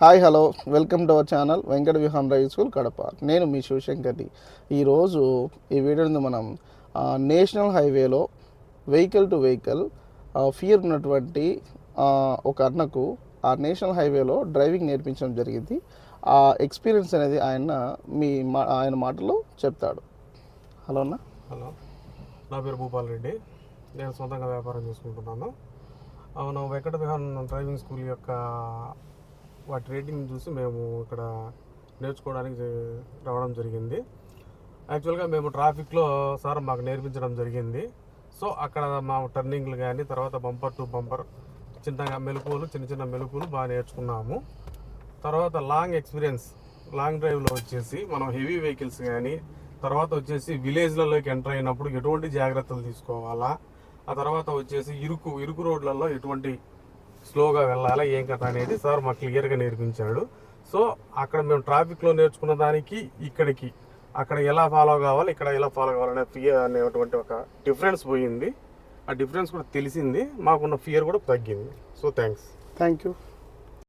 Hi hello welcome to our channel Venkata Vihan driving school Kadapa. నేను మీ శివశంకర్ని. ఈరోజు ఈ వీడియోని మనం నేషనల్ హైవేలో వెహికల్ టు వెహికల్ ఫియర్ ఉన్నటువంటి ఒక అన్నకు ఆ నేషనల్ హైవేలో డ్రైవింగ్ నేర్పించడం జరిగింది. ఆ ఎక్స్పీరియన్స్ అనేది ఆయన మాటలో చెప్తాడు. హలో అన్న. హలో, నా పేరు భూపాల్ రెడ్డి. నేను సొంతంగా వ్యాపారం చేసుకుంటున్నాను. అవును, వెంకట విహాన్ డ్రైవింగ్ స్కూల్ యొక్క వాటి రేటింగ్ చూసి మేము ఇక్కడ నేర్చుకోవడానికి రావడం జరిగింది. యాక్చువల్గా మేము ట్రాఫిక్లో సార్ మాకు నేర్పించడం జరిగింది. సో అక్కడ మా టర్నింగ్లు కానీ తర్వాత బంపర్ టు బంపర్ చిన్న చిన్న మెలకువలు బాగా నేర్చుకున్నాము. తర్వాత లాంగ్ ఎక్స్పీరియన్స్, లాంగ్ డ్రైవ్లో వచ్చేసి మనం హెవీ వెహికల్స్ కానీ తర్వాత వచ్చేసి విలేజ్లలోకి ఎంటర్ అయినప్పుడు ఎటువంటి జాగ్రత్తలు తీసుకోవాలా, ఆ తర్వాత వచ్చేసి ఇరుకు రోడ్లలో ఎటువంటి స్లోగా వెళ్ళాలా ఏం కథ అనేది సార్ మాకు క్లియర్గా నేర్పించాడు. సో అక్కడ మేము ట్రాఫిక్లో నేర్చుకున్న దానికి ఇక్కడికి అక్కడ ఎలా ఫాలో కావాలి, ఇక్కడ ఎలా ఫాలో కావాలనే ఫియర్ అనేటువంటి ఒక డిఫరెన్స్ పోయింది. ఆ డిఫరెన్స్ కూడా తెలిసింది, మాకున్న ఫియర్ కూడా తగ్గింది. So thank you.